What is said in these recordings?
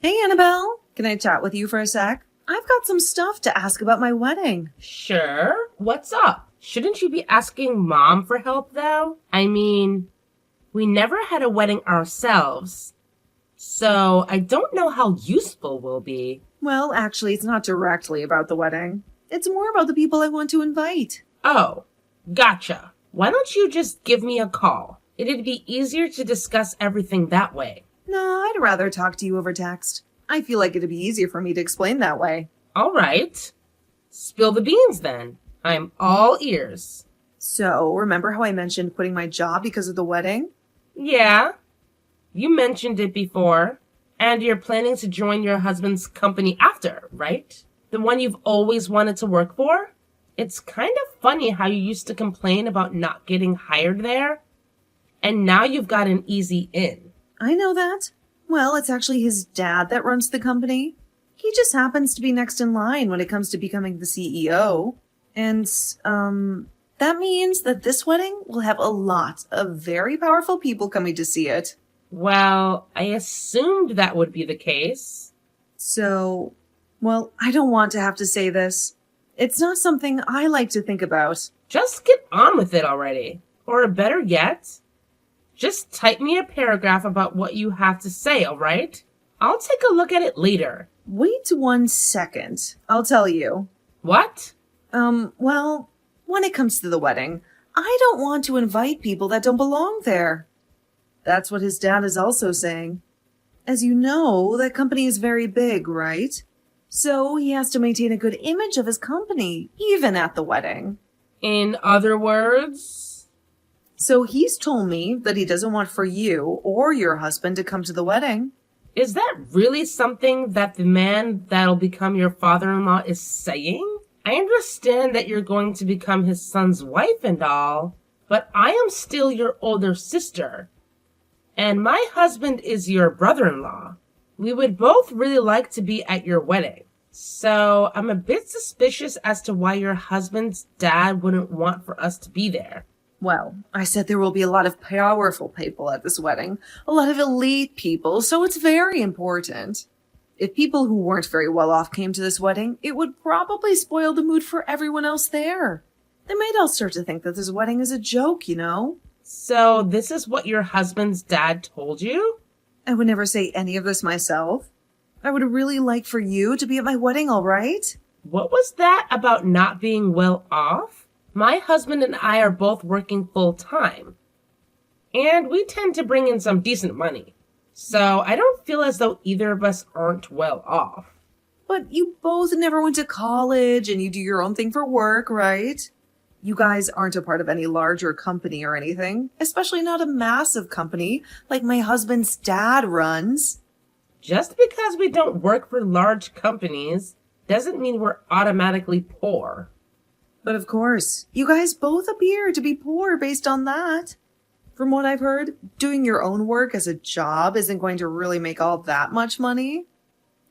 Hey, Annabelle. Can I chat with you for a sec? I've got some stuff to ask about my wedding. Sure. What's up? Shouldn't you be asking Mom for help, though? I mean, we never had a wedding ourselves, so I don't know how useful we'll be. Well, actually, it's not directly about the wedding. It's more about the people I want to invite. Oh, gotcha. Why don't you just give me a call? It'd be easier to discuss everything that way. No, I'd rather talk to you over text. I feel like it'd be easier for me to explain that way. All right. Spill the beans, then. I'm all ears. So, remember how I mentioned quitting my job because of the wedding? Yeah, you mentioned it before. And you're planning to join your husband's company after, right? The one you've always wanted to work for? It's kind of funny how you used to complain about not getting hired there, and now you've got an easy in. I know that. Well, it's actually his dad that runs the company. He just happens to be next in line when it comes to becoming the CEO. And, that means that this wedding will have a lot of very powerful people coming to see it. Well, I assumed that would be the case. So, well, I don't want to have to say this. It's not something I like to think about. Just get on with it already. Or better yet, just type me a paragraph about what you have to say, all right? I'll take a look at it later. Wait 1 second. I'll tell you. What? Well, when it comes to the wedding, I don't want to invite people that don't belong there. That's what his dad is also saying. As you know, that company is very big, right? So he has to maintain a good image of his company, even at the wedding. In other words? So he's told me that he doesn't want for you or your husband to come to the wedding. Is that really something that the man that'll become your father-in-law is saying? I understand that you're going to become his son's wife and all, but I am still your older sister. And my husband is your brother-in-law. We would both really like to be at your wedding. So I'm a bit suspicious as to why your husband's dad wouldn't want for us to be there. Well, I said there will be a lot of powerful people at this wedding, a lot of elite people, so it's very important. If people who weren't very well off came to this wedding, it would probably spoil the mood for everyone else there. They might all start to think that this wedding is a joke, you know? So this is what your husband's dad told you? I would never say any of this myself. I would really like for you to be at my wedding, all right? What was that about not being well off? My husband and I are both working full time, and we tend to bring in some decent money. So I don't feel as though either of us aren't well off. But you both never went to college and you do your own thing for work, right? You guys aren't a part of any larger company or anything, especially not a massive company like my husband's dad runs. Just because we don't work for large companies doesn't mean we're automatically poor. But of course, you guys both appear to be poor based on that. From what I've heard, doing your own work as a job isn't going to really make all that much money.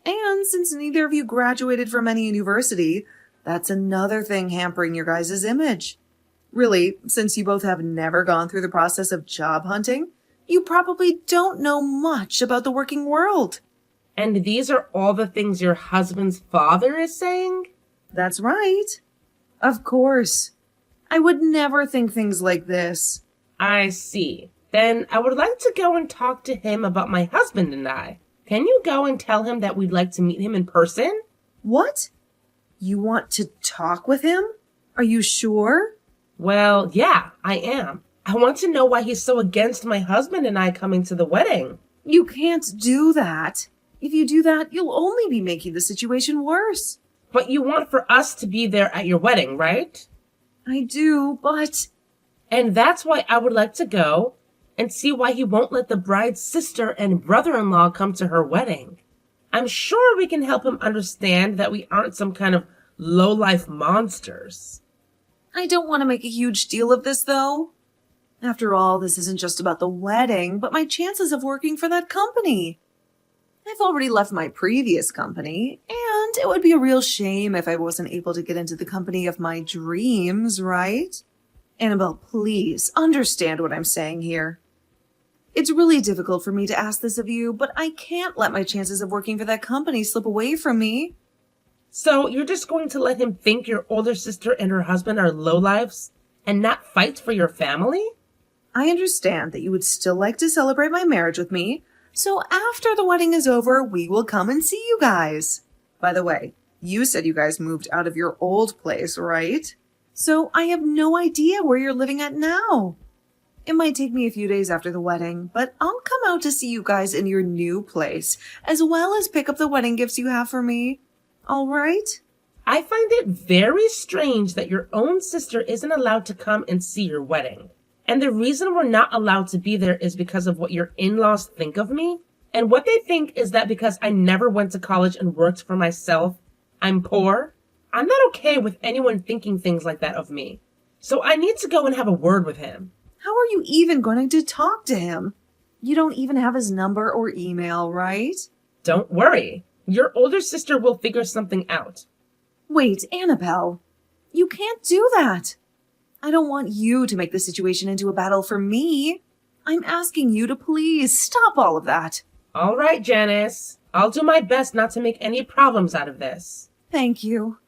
And since neither of you graduated from any university, that's another thing hampering your guys' image. Really, since you both have never gone through the process of job hunting, you probably don't know much about the working world. And these are all the things your husband's father is saying? That's right. Of course. I would never think things like this. I see. Then I would like to go and talk to him about my husband and I. Can you go and tell him that we'd like to meet him in person? What? You want to talk with him? Are you sure? Well, yeah, I am. I want to know why he's so against my husband and I coming to the wedding. You can't do that. If you do that, you'll only be making the situation worse. But you want for us to be there at your wedding, right? I do, but... And that's why I would like to go and see why he won't let the bride's sister and brother-in-law come to her wedding. I'm sure we can help him understand that we aren't some kind of low-life monsters. I don't want to make a huge deal of this, though. After all, this isn't just about the wedding, but my chances of working for that company. I've already left my previous company, and it would be a real shame if I wasn't able to get into the company of my dreams, right? Annabelle, please understand what I'm saying here. It's really difficult for me to ask this of you, but I can't let my chances of working for that company slip away from me. So you're just going to let him think your older sister and her husband are lowlifes and not fight for your family? I understand that you would still like to celebrate my marriage with me, so after the wedding is over, we will come and see you guys. By the way, you said you guys moved out of your old place, right? So I have no idea where you're living at now. It might take me a few days after the wedding, but I'll come out to see you guys in your new place, as well as pick up the wedding gifts you have for me. All right? I find it very strange that your own sister isn't allowed to come and see your wedding. And the reason we're not allowed to be there is because of what your in-laws think of me. And what they think is that because I never went to college and worked for myself, I'm poor. I'm not okay with anyone thinking things like that of me. So I need to go and have a word with him. How are you even going to talk to him? You don't even have his number or email, right? Don't worry. Your older sister will figure something out. Wait, Annabelle. You can't do that. I don't want you to make the situation into a battle for me. I'm asking you to please stop all of that. All right, Janice. I'll do my best not to make any problems out of this. Thank you.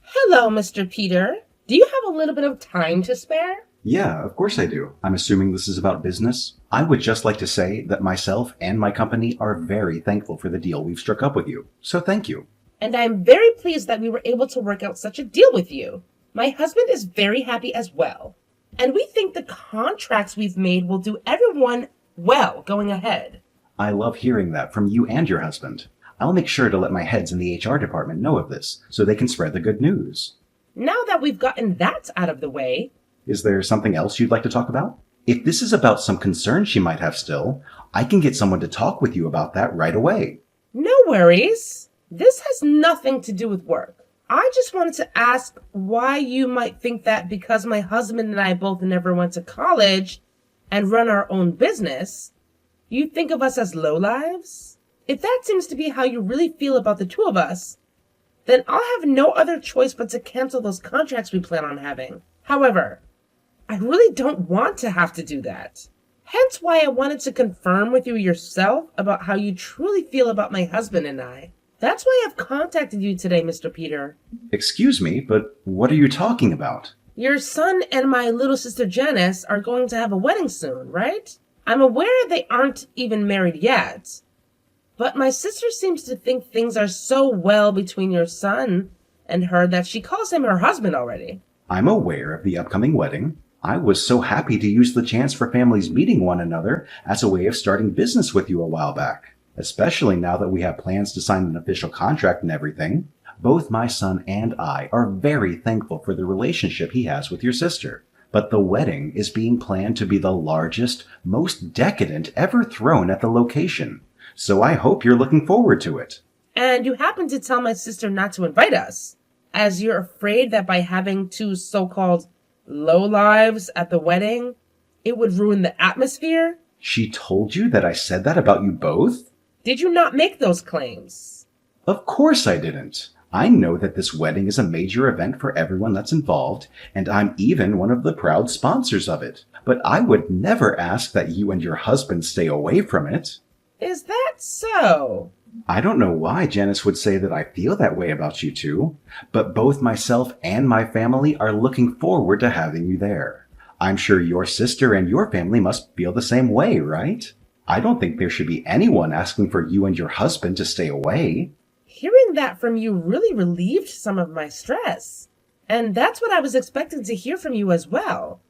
Hello, Mr. Peter. Do you have a little bit of time to spare? Yeah, of course I do. I'm assuming this is about business. I would just like to say that myself and my company are very thankful for the deal we've struck up with you. So thank you. And I'm very pleased that we were able to work out such a deal with you. My husband is very happy as well. And we think the contracts we've made will do everyone well going ahead. I love hearing that from you and your husband. I'll make sure to let my heads in the HR department know of this so they can spread the good news. Now that we've gotten that out of the way, Is there something else you'd like to talk about? If this is about some concern she might have still, I can get someone to talk with you about that right away. no worries. This has nothing to do with work. I just wanted to ask why you might think that because my husband and I both never went to college and run our own business, you think of us as lowlives? If that seems to be how you really feel about the two of us, then I'll have no other choice but to cancel those contracts we plan on having. However, I really don't want to have to do that. Hence why I wanted to confirm with you yourself about how you truly feel about my husband and I. That's why I've contacted you today, Mr. Peter. Excuse me, but what are you talking about? Your son and my little sister Janice are going to have a wedding soon, right? I'm aware they aren't even married yet. But my sister seems to think things are so well between your son and her that she calls him her husband already. I'm aware of the upcoming wedding. I was so happy to use the chance for families meeting one another as a way of starting business with you a while back, especially now that we have plans to sign an official contract and everything. Both my son and I are very thankful for the relationship he has with your sister. But the wedding is being planned to be the largest, most decadent ever thrown at the location. So I hope you're looking forward to it. And you happen to tell my sister not to invite us, as you're afraid that by having two so-called lowlives at the wedding, it would ruin the atmosphere? She told you that I said that about you both? Did you not make those claims? Of course I didn't. I know that this wedding is a major event for everyone that's involved, and I'm even one of the proud sponsors of it. But I would never ask that you and your husband stay away from it. Is that so? I don't know why Janice would say that I feel that way about you two, but both myself and my family are looking forward to having you there. I'm sure your sister and your family must feel the same way, right? I don't think there should be anyone asking for you and your husband to stay away. Hearing that from you really relieved some of my stress. And that's what I was expecting to hear from you as well.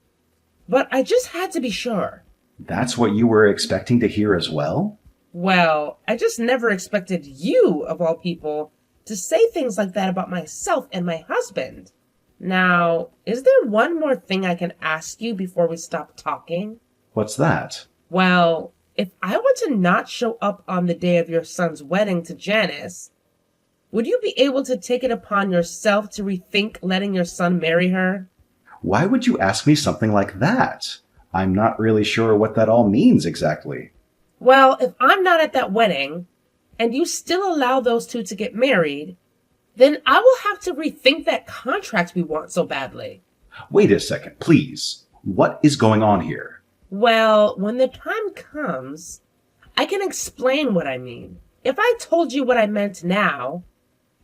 But I just had to be sure. That's what you were expecting to hear as well? Well, I just never expected you, of all people, to say things like that about myself and my husband. Now, is there one more thing I can ask you before we stop talking? What's that? Well, if I were to not show up on the day of your son's wedding to Janice, would you be able to take it upon yourself to rethink letting your son marry her? Why would you ask me something like that? I'm not really sure what that all means exactly. Well, if I'm not at that wedding, and you still allow those two to get married, then I will have to rethink that contract we want so badly. Wait a second, please. What is going on here? Well, when the time comes, I can explain what I mean. If I told you what I meant now,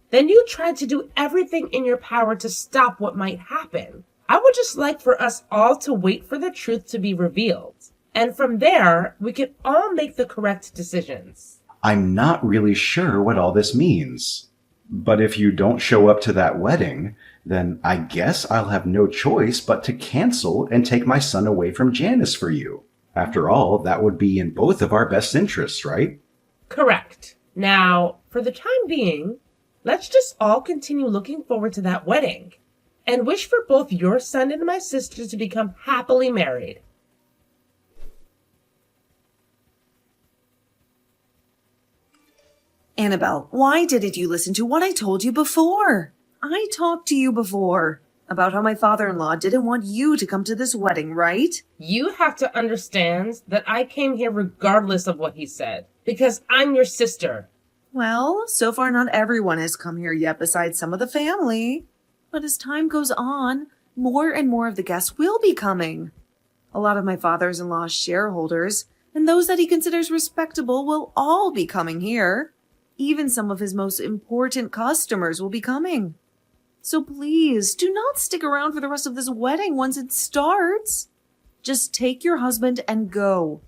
then you tried to do everything in your power to stop what might happen. I would just like for us all to wait for the truth to be revealed. And from there, we can all make the correct decisions. I'm not really sure what all this means. But if you don't show up to that wedding, then I guess I'll have no choice but to cancel and take my son away from Janice for you. After all, that would be in both of our best interests, right? Correct. Now, for the time being, let's just all continue looking forward to that wedding and wish for both your son and my sister to become happily married. Annabelle, why didn't you listen to what I told you before? I talked to you before about how my father-in-law didn't want you to come to this wedding, right? You have to understand that I came here regardless of what he said, because I'm your sister. Well, so far not everyone has come here yet besides some of the family. But as time goes on, more and more of the guests will be coming. A lot of my father-in-law's shareholders and those that he considers respectable will all be coming here. Even some of his most important customers will be coming. So please, do not stick around for the rest of this wedding once it starts. Just take your husband and go.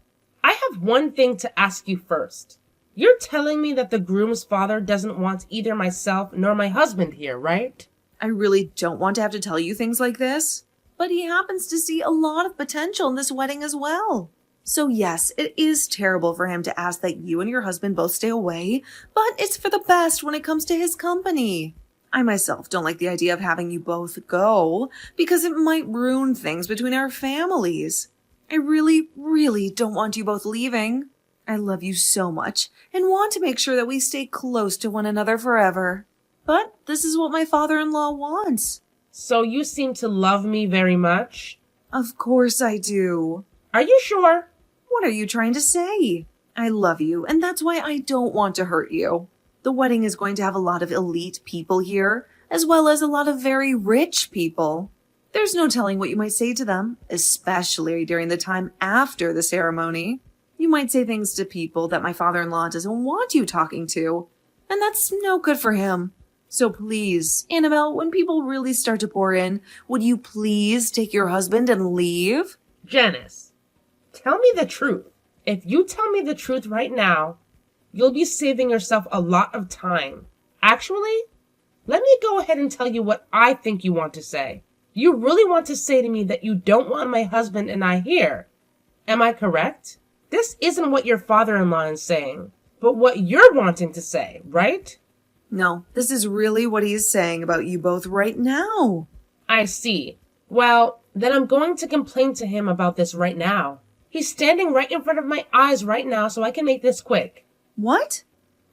I have one thing to ask you first. You're telling me that the groom's father doesn't want either myself nor my husband here, right? I really don't want to have to tell you things like this, but he happens to see a lot of potential in this wedding as well. So yes, it is terrible for him to ask that you and your husband both stay away, but it's for the best when it comes to his company. I myself don't like the idea of having you both go because it might ruin things between our families. I really, really don't want you both leaving. I love you so much and want to make sure that we stay close to one another forever. But this is what my father-in-law wants. So you seem to love me very much? Of course I do. Are you sure? What are you trying to say? I love you, and that's why I don't want to hurt you. The wedding is going to have a lot of elite people here, as well as a lot of very rich people. There's no telling what you might say to them, especially during the time after the ceremony. You might say things to people that my father-in-law doesn't want you talking to, and that's no good for him. So please, Annabelle, when people really start to pour in, would you please take your husband and leave? Janice, tell me the truth. If you tell me the truth right now, you'll be saving yourself a lot of time. Actually, let me go ahead and tell you what I think you want to say. You really want to say to me that you don't want my husband and I here. Am I correct? This isn't what your father-in-law is saying, but what you're wanting to say, right? No, this is really what he's saying about you both right now. I see. Well, then I'm going to complain to him about this right now. He's standing right in front of my eyes right now, so I can make this quick. What?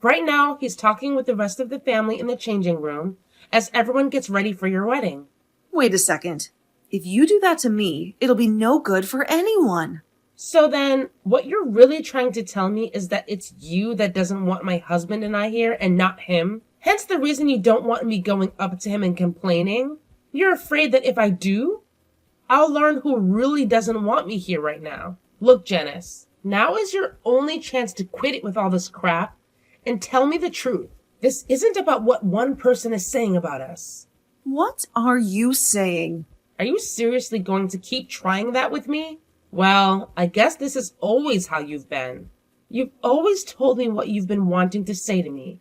Right now, he's talking with the rest of the family in the changing room as everyone gets ready for your wedding. Wait a second. If you do that to me, it'll be no good for anyone. So then, what you're really trying to tell me is that it's you that doesn't want my husband and I here and not him? Hence the reason you don't want me going up to him and complaining? You're afraid that if I do, I'll learn who really doesn't want me here right now. Look, Janice, now is your only chance to quit it with all this crap and tell me the truth. This isn't about what one person is saying about us. What are you saying? Are you seriously going to keep trying that with me? Well, I guess this is always how you've been. You've always told me what you've been wanting to say to me,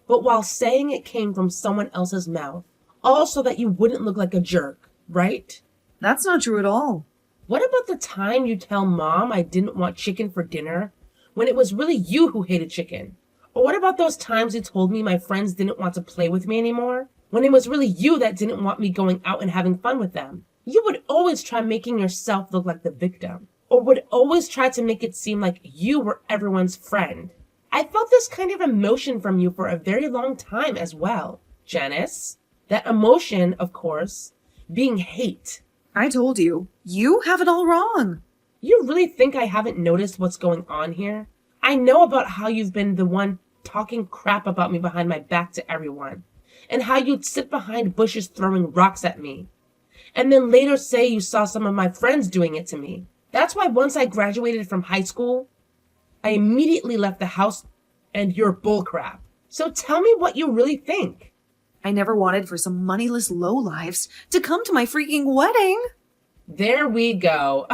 but while saying it came from someone else's mouth, all so that you wouldn't look like a jerk, right? That's not true at all. What about the time you tell Mom I didn't want chicken for dinner when it was really you who hated chicken? Or what about those times you told me my friends didn't want to play with me anymore when it was really you that didn't want me going out and having fun with them? You would always try making yourself look like the victim, or would always try to make it seem like you were everyone's friend. I felt this kind of emotion from you for a very long time as well, Janice. That emotion, of course, being hate. I told you, you have it all wrong. You really think I haven't noticed what's going on here? I know about how you've been the one talking crap about me behind my back to everyone, and how you'd sit behind bushes throwing rocks at me. and then later say you saw some of my friends doing it to me. That's why once I graduated from high school, I immediately left the house and you're bullcrap. So tell me what you really think. I never wanted for some moneyless lowlifes to come to my freaking wedding. There we go.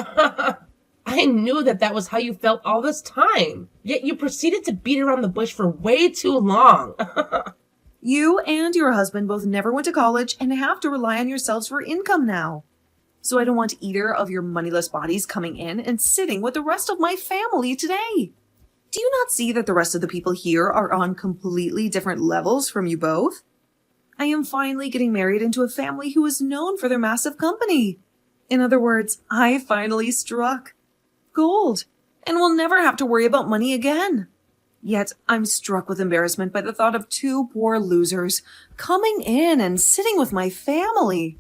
I knew that was how you felt all this time. Yet you proceeded to beat around the bush for way too long. You and your husband both never went to college and have to rely on yourselves for income now. So I don't want either of your moneyless bodies coming in and sitting with the rest of my family today. Do you not see that the rest of the people here are on completely different levels from you both? I am finally getting married into a family who is known for their massive company. In other words, I finally struck gold and will never have to worry about money again. Yet I'm struck with embarrassment by the thought of two poor losers coming in and sitting with my family.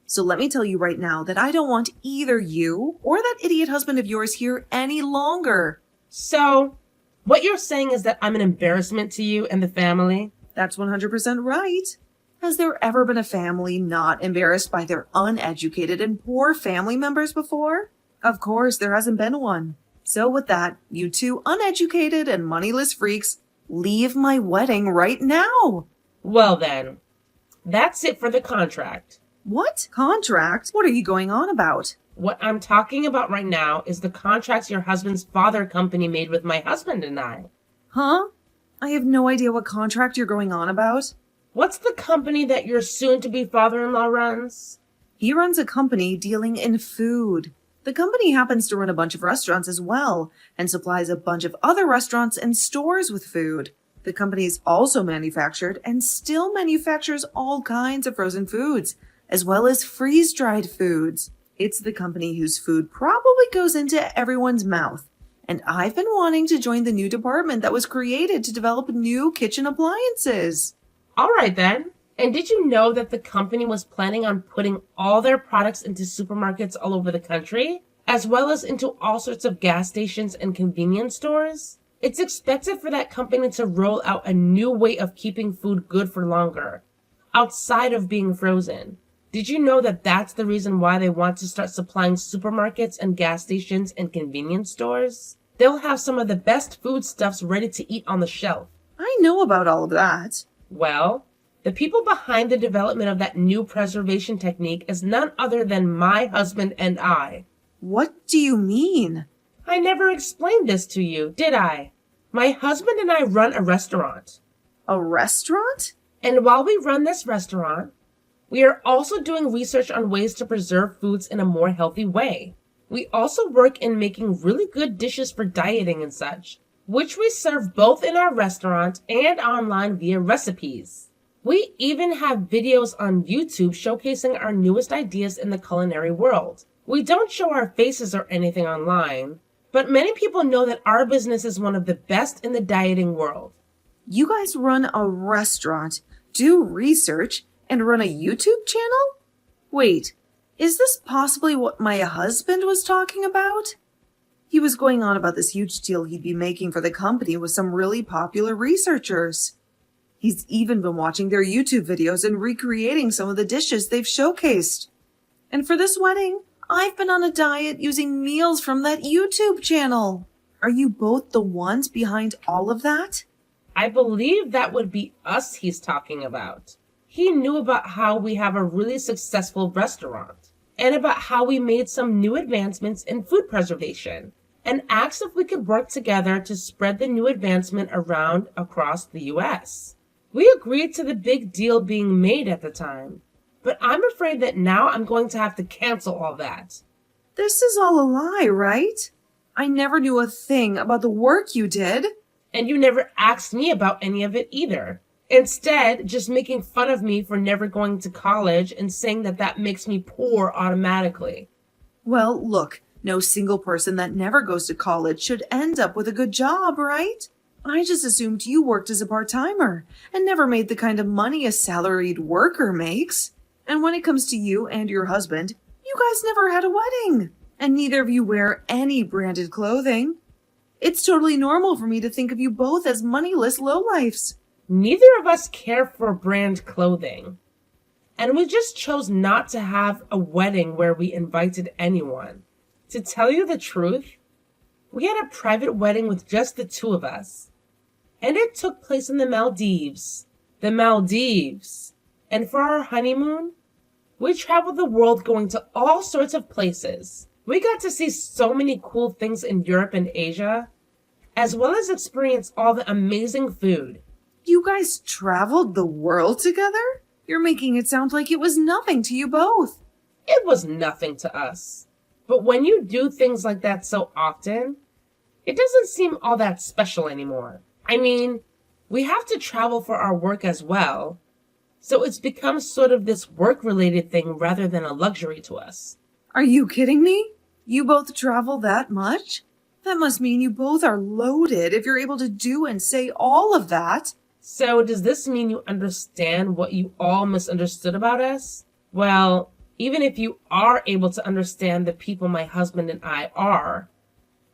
So let me tell you right now that I don't want either you or that idiot husband of yours here any longer. So, what you're saying is that I'm an embarrassment to you and the family? That's 100% right. Has there ever been a family not embarrassed by their uneducated and poor family members before? Of course, there hasn't been one. So with that, you two uneducated and moneyless freaks, leave my wedding right now. Well then, that's it for the contract. What? Contract? What are you going on about? What I'm talking about right now is the contracts your husband's father company made with my husband and I. Huh? I have no idea what contract you're going on about. What's the company that your soon-to-be father-in-law runs? He runs a company dealing in food. The company happens to run a bunch of restaurants as well and supplies a bunch of other restaurants and stores with food. The company is also manufactured and still manufactures all kinds of frozen foods, as well as freeze-dried foods. It's the company whose food probably goes into everyone's mouth. And I've been wanting to join the new department that was created to develop new kitchen appliances. All right then. And did you know that the company was planning on putting all their products into supermarkets all over the country, as well as into all sorts of gas stations and convenience stores? It's expected for that company to roll out a new way of keeping food good for longer, outside of being frozen. Did you know that that's the reason why they want to start supplying supermarkets and gas stations and convenience stores? They'll have some of the best foodstuffs ready to eat on the shelf. I know about all of that. Well, the people behind the development of that new preservation technique is none other than my husband and I. What do you mean? I never explained this to you, did I? My husband and I run a restaurant. A restaurant? And while we run this restaurant, we are also doing research on ways to preserve foods in a more healthy way. We also work in making really good dishes for dieting and such, which we serve both in our restaurant and online via recipes. We even have videos on YouTube showcasing our newest ideas in the culinary world. We don't show our faces or anything online, but many people know that our business is one of the best in the dieting world. You guys run a restaurant, do research, and run a YouTube channel? Wait, is this possibly what my husband was talking about? He was going on about this huge deal he'd be making for the company with some really popular researchers. He's even been watching their YouTube videos and recreating some of the dishes they've showcased. And for this wedding, I've been on a diet using meals from that YouTube channel. Are you both the ones behind all of that? I believe that would be us he's talking about. He knew about how we have a really successful restaurant and about how we made some new advancements in food preservation and asked if we could work together to spread the new advancement around across the U.S. We agreed to the big deal being made at the time, but I'm afraid that now I'm going to have to cancel all that. This is all a lie, right? I never knew a thing about the work you did. And you never asked me about any of it either. Instead, just making fun of me for never going to college and saying that that makes me poor automatically. Well, look, no single person that never goes to college should end up with a good job, right? I just assumed you worked as a part-timer and never made the kind of money a salaried worker makes. And when it comes to you and your husband, you guys never had a wedding. And neither of you wear any branded clothing. It's totally normal for me to think of you both as moneyless lowlifes. Neither of us care for brand clothing. And we just chose not to have a wedding where we invited anyone. To tell you the truth, we had a private wedding with just the two of us. And it took place in the Maldives. The Maldives. And for our honeymoon, we traveled the world going to all sorts of places. We got to see so many cool things in Europe and Asia, as well as experience all the amazing food. You guys traveled the world together? You're making it sound like it was nothing to you both. It was nothing to us. But when you do things like that so often, it doesn't seem all that special anymore. I mean, we have to travel for our work as well, so it's become sort of this work-related thing rather than a luxury to us. Are you kidding me? You both travel that much? That must mean you both are loaded if you're able to do and say all of that. So does this mean you understand what you all misunderstood about us? Well, even if you are able to understand the people my husband and I are,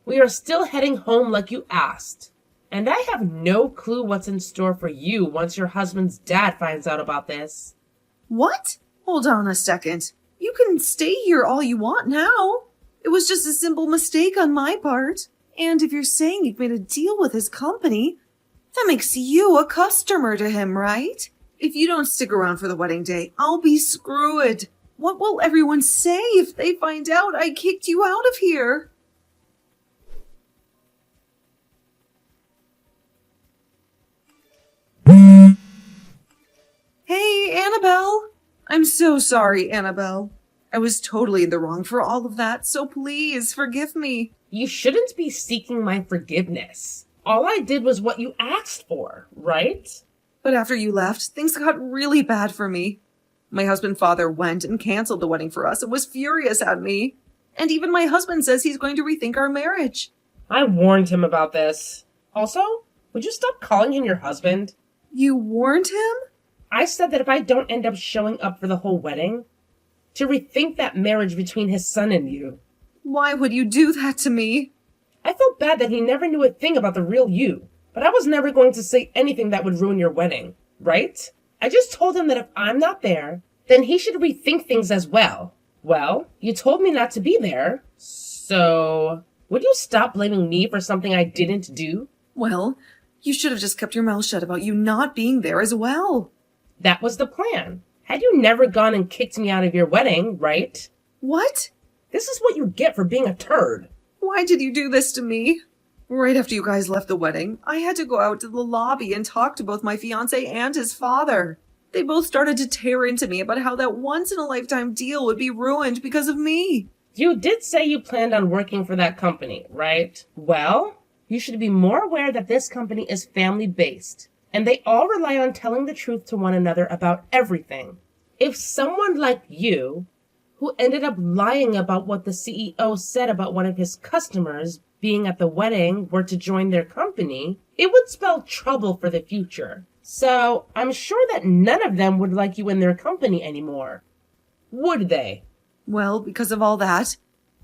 we are still heading home like you asked. And I have no clue what's in store for you once your husband's dad finds out about this. What? Hold on a second. You can stay here all you want now. It was just a simple mistake on my part. And if you're saying you've made a deal with his company, that makes you a customer to him, right? If you don't stick around for the wedding day, I'll be screwed. What will everyone say if they find out I kicked you out of here? Hey, Annabelle. I'm so sorry, Annabelle. I was totally in the wrong for all of that, so please forgive me. You shouldn't be seeking my forgiveness. All I did was what you asked for, right? But after you left, things got really bad for me. My husband's father went and canceled the wedding for us and was furious at me. And even my husband says he's going to rethink our marriage. I warned him about this. Also, would you stop calling him your husband? You warned him? I said that if I don't end up showing up for the whole wedding, to rethink that marriage between his son and you. Why would you do that to me? I felt bad that he never knew a thing about the real you, but I was never going to say anything that would ruin your wedding, right? I just told him that if I'm not there, then he should rethink things as well. Well, you told me not to be there, so would you stop blaming me for something I didn't do? Well, you should have just kept your mouth shut about you not being there as well. That was the plan. Had you never gone and kicked me out of your wedding, right? What? This is what you get for being a turd. Why did you do this to me? Right after you guys left the wedding, I had to go out to the lobby and talk to both my fiancé and his father. They both started to tear into me about how that once-in-a-lifetime deal would be ruined because of me. You did say you planned on working for that company, right? Well, you should be more aware that this company is family-based, and they all rely on telling the truth to one another about everything. If someone like you, who ended up lying about what the CEO said about one of his customers being at the wedding, were to join their company, it would spell trouble for the future. So I'm sure that none of them would like you in their company anymore. Would they? Well, because of all that,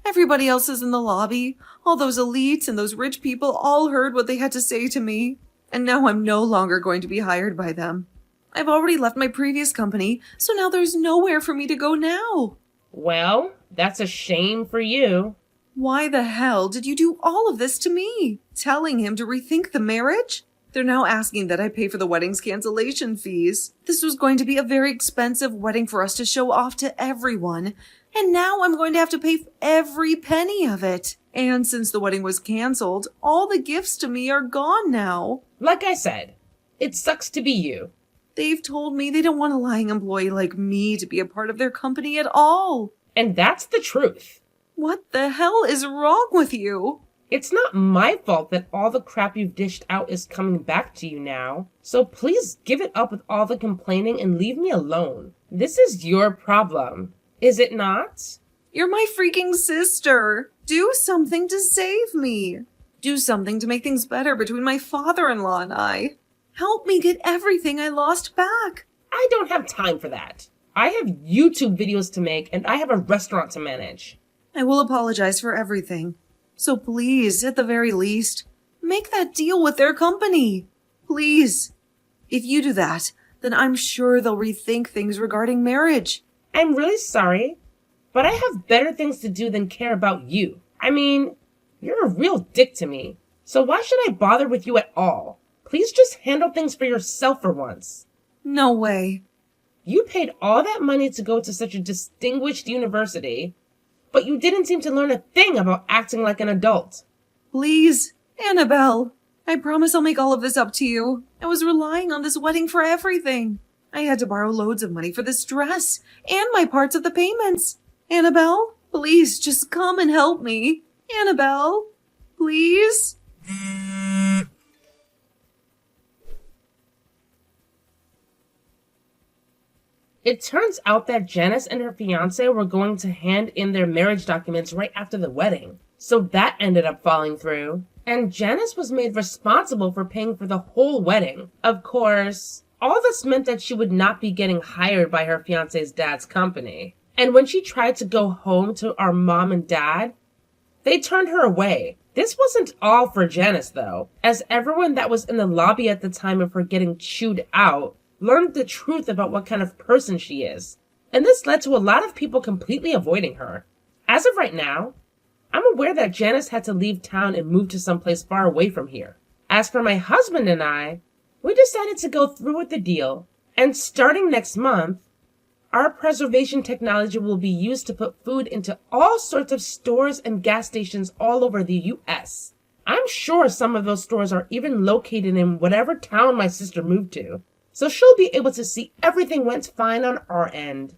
everybody else is in the lobby. All those elites and those rich people all heard what they had to say to me. And now I'm no longer going to be hired by them. I've already left my previous company, so now there's nowhere for me to go now. Well, that's a shame for you. Why the hell did you do all of this to me? Telling him to rethink the marriage? They're now asking that I pay for the wedding's cancellation fees. This was going to be a very expensive wedding for us to show off to everyone, and now I'm going to have to pay every penny of it. And since the wedding was canceled, all the gifts to me are gone now. Like I said, it sucks to be you. They've told me they don't want a lying employee like me to be a part of their company at all. And that's the truth. What the hell is wrong with you? It's not my fault that all the crap you've dished out is coming back to you now. So please give it up with all the complaining and leave me alone. This is your problem, is it not? You're my freaking sister. Do something to save me. Do something to make things better between my father-in-law and I. Help me get everything I lost back. I don't have time for that. I have YouTube videos to make and I have a restaurant to manage. I will apologize for everything. So please, at the very least, make that deal with their company. Please. If you do that, then I'm sure they'll rethink things regarding marriage. I'm really sorry, but I have better things to do than care about you. I mean, you're a real dick to me, so why should I bother with you at all? Please just handle things for yourself for once. No way. You paid all that money to go to such a distinguished university, but you didn't seem to learn a thing about acting like an adult. Please, Annabelle. I promise I'll make all of this up to you. I was relying on this wedding for everything. I had to borrow loads of money for this dress and my parts of the payments. Annabelle, please just come and help me. Annabelle, please. It turns out that Janice and her fiancé were going to hand in their marriage documents right after the wedding. So that ended up falling through. And Janice was made responsible for paying for the whole wedding. Of course, all this meant that she would not be getting hired by her fiancé's dad's company. And when she tried to go home to our mom and dad, they turned her away. This wasn't all for Janice, though, as everyone that was in the lobby at the time of her getting chewed out learned the truth about what kind of person she is. And this led to a lot of people completely avoiding her. As of right now, I'm aware that Janice had to leave town and move to someplace far away from here. As for my husband and I, we decided to go through with the deal, and starting next month, our preservation technology will be used to put food into all sorts of stores and gas stations all over the US. I'm sure some of those stores are even located in whatever town my sister moved to, so she'll be able to see everything went fine on our end.